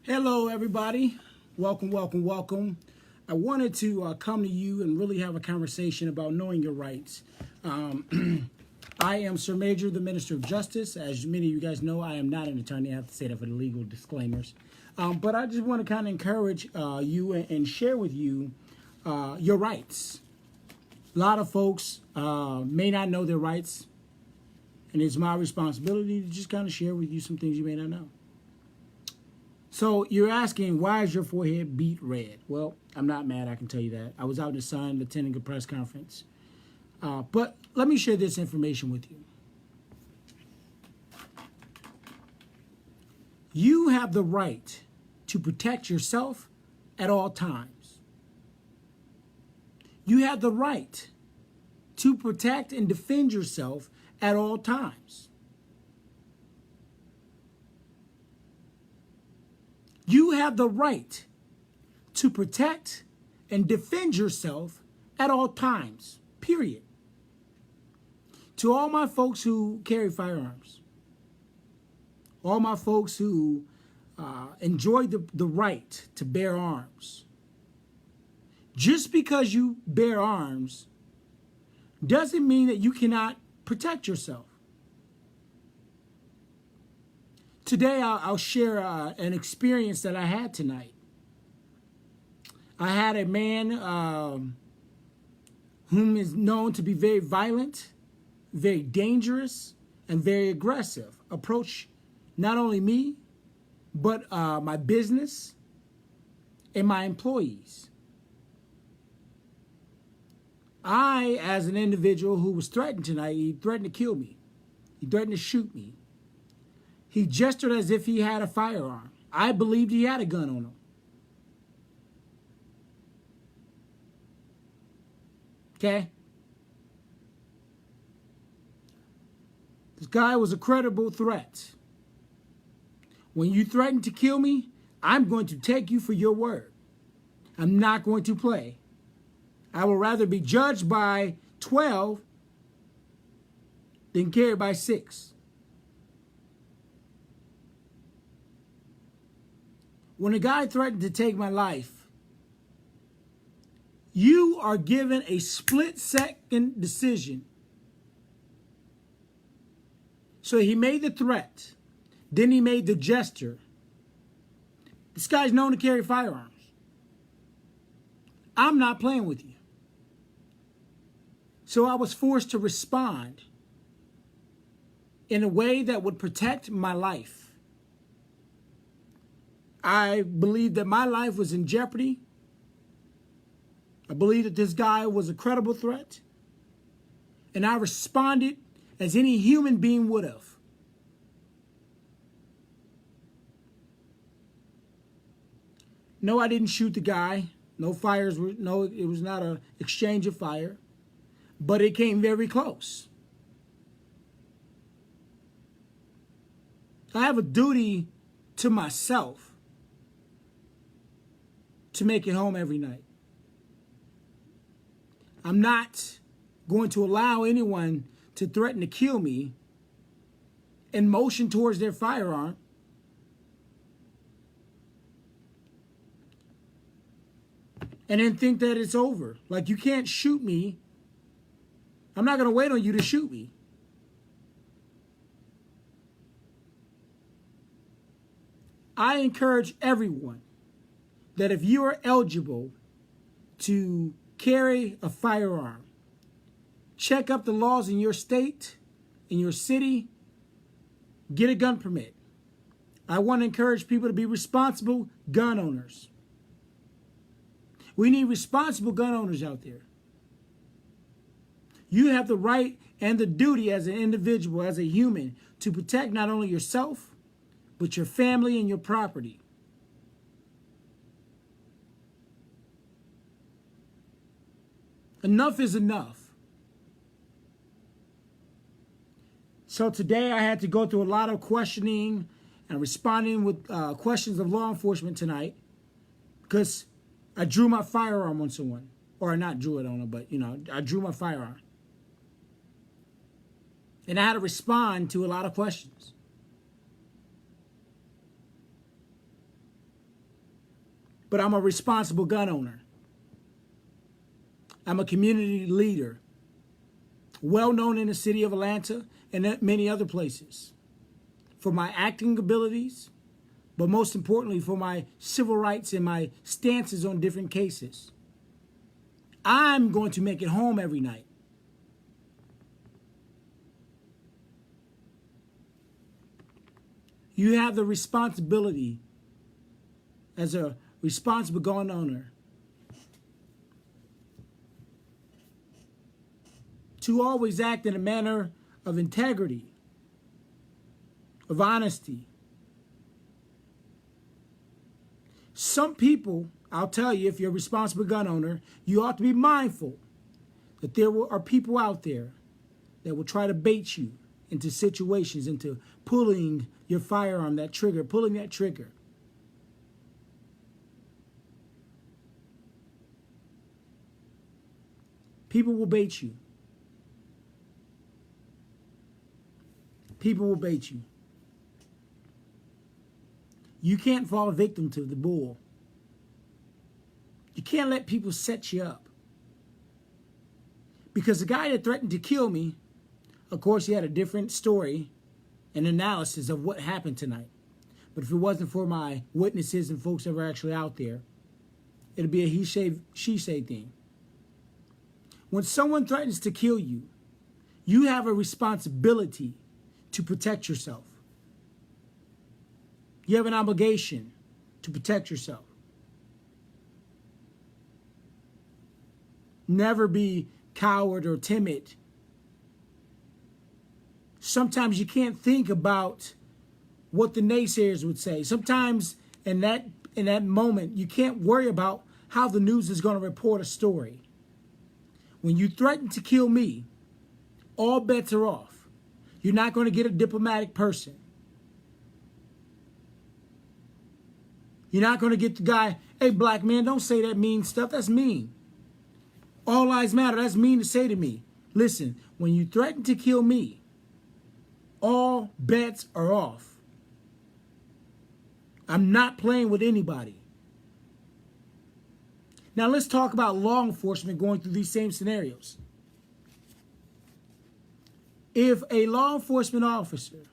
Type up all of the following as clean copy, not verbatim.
Hello, everybody. Welcome, welcome, welcome. I wanted to come to you and really have a conversation about knowing your rights. I am Sir Maejor, the Minister of Justice. As many of you guys know, I am not an attorney. I have to say that for the legal disclaimers. But I just want to kind of encourage you and share with you your rights. A lot of folks may not know their rights, and it's my responsibility to just kind of share with you some things you may not know. So you're asking, why is your forehead beet red? Well, I'm not mad, I can tell you that. I was out in the sun attending a press conference. But let me share this information with you. You have the right to protect yourself at all times. You have the right to protect and defend yourself at all times. You have the right to protect and defend yourself at all times, period. To all my folks who carry firearms, all my folks who enjoy the right to bear arms, just because you bear arms doesn't mean that you cannot protect yourself. Today, I'll share an experience that I had tonight. I had a man whom is known to be very violent, very dangerous, and very aggressive approach not only me, but my business and my employees. I, as an individual who was threatened tonight, he threatened to kill me. He threatened to shoot me. He gestured as if he had a firearm. I believed he had a gun on him. Okay? This guy was a credible threat. When you threaten to kill me, I'm going to take you for your word. I'm not going to play. I will rather be judged by 12 than carried by 6. When a guy threatened to take my life, you are given a split-second decision. So he made the threat. Then he made the gesture. This guy's known to carry firearms. I'm not playing with you. So I was forced to respond in a way that would protect my life. I believed that my life was in jeopardy. I believed that this guy was a credible threat. And I responded as any human being would have. No, I didn't shoot the guy. No fires were, no, it was not an exchange of fire. But it came very close. I have a duty to myself to make it home every night. I'm not going to allow anyone to threaten to kill me and motion towards their firearm and then think that it's over. Like, you can't shoot me. I'm not going to wait on you to shoot me. I encourage everyone that if you are eligible to carry a firearm, check up the laws in your state, in your city, get a gun permit. I want to encourage people to be responsible gun owners. We need responsible gun owners out there. You have the right and the duty as an individual, as a human, to protect not only yourself, but your family and your property. Enough is enough. So today I had to go through a lot of questioning and responding with questions of law enforcement tonight because I drew my firearm on someone. Or not drew it on them, but, I drew my firearm. And I had to respond to a lot of questions. but I'm a responsible gun owner. I'm a community leader, well known in the city of Atlanta and many other places for my acting abilities, but most importantly for my civil rights and my stances on different cases. I'm going to make it home every night. You have the responsibility as a responsible gun owner to always act in a manner of integrity, of honesty. Some people, I'll tell you, if you're a responsible gun owner, you ought to be mindful that there are people out there that will try to bait you into situations, into pulling your firearm, that trigger, pulling that trigger. People will bait you. People will bait you. You can't fall victim to the bull. You can't let people set you up. Because the guy that threatened to kill me, of course, he had a different story and analysis of what happened tonight. But if it wasn't for my witnesses and folks that were actually out there, it'd be a he say, she say thing. When someone threatens to kill you, you have a responsibility to protect yourself. You have an obligation to protect yourself. Never be coward or timid. Sometimes you can't think about what the naysayers would say. Sometimes in that moment, you can't worry about how the news is going to report a story. When you threaten to kill me, all bets are off. You're not going to get a diplomatic person. You're not going to get the guy, hey, black man, don't say that mean stuff. That's mean. All lives matter. That's mean to say to me. Listen, when you threaten to kill me, all bets are off. I'm not playing with anybody. Now let's talk about law enforcement going through these same scenarios. If a law enforcement officer,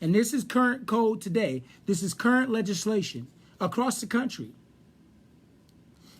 and this is current code today, this is current legislation across the country,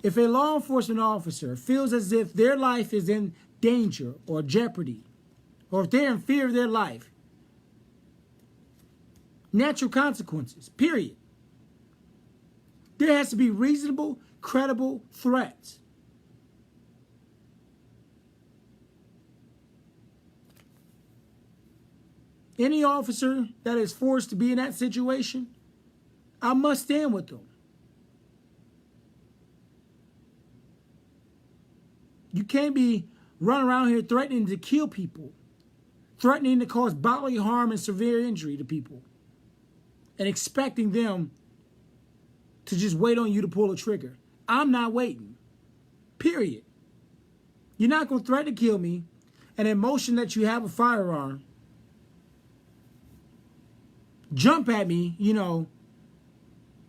if a law enforcement officer feels as if their life is in danger or jeopardy, or if they're in fear of their life, natural consequences, period. There has to be reasonable, credible threats. Any officer that is forced to be in that situation, I must stand with them. You can't be running around here threatening to kill people, threatening to cause bodily harm and severe injury to people, and expecting them to just wait on you to pull a trigger. I'm not waiting. Period. You're not going to threaten to kill me and in motion that you have a firearm, jump at me,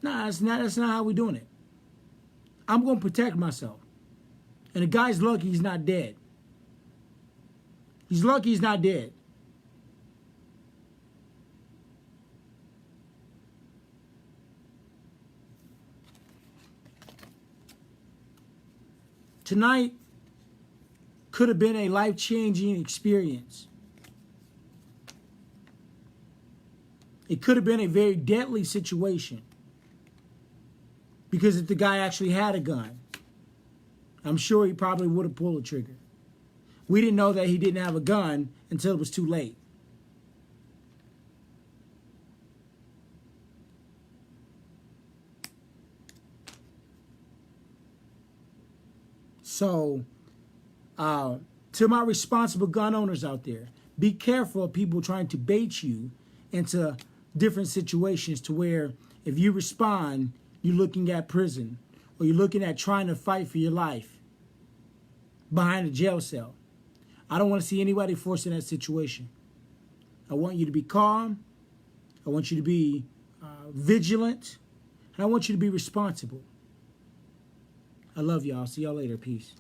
Nah, that's not how we're doing it. I'm going to protect myself. And the guy's lucky he's not dead. He's lucky he's not dead. Tonight could have been a life-changing experience. It could have been a very deadly situation. Because if the guy actually had a gun, I'm sure he probably would have pulled the trigger. We didn't know that he didn't have a gun until it was too late. So, to my responsible gun owners out there, be careful of people trying to bait you into different situations to where if you respond, you're looking at prison or you're looking at trying to fight for your life behind a jail cell. I don't want to see anybody forced in that situation. I want you to be calm. I want you to be vigilant. And I want you to be responsible. I love y'all. See y'all later. Peace.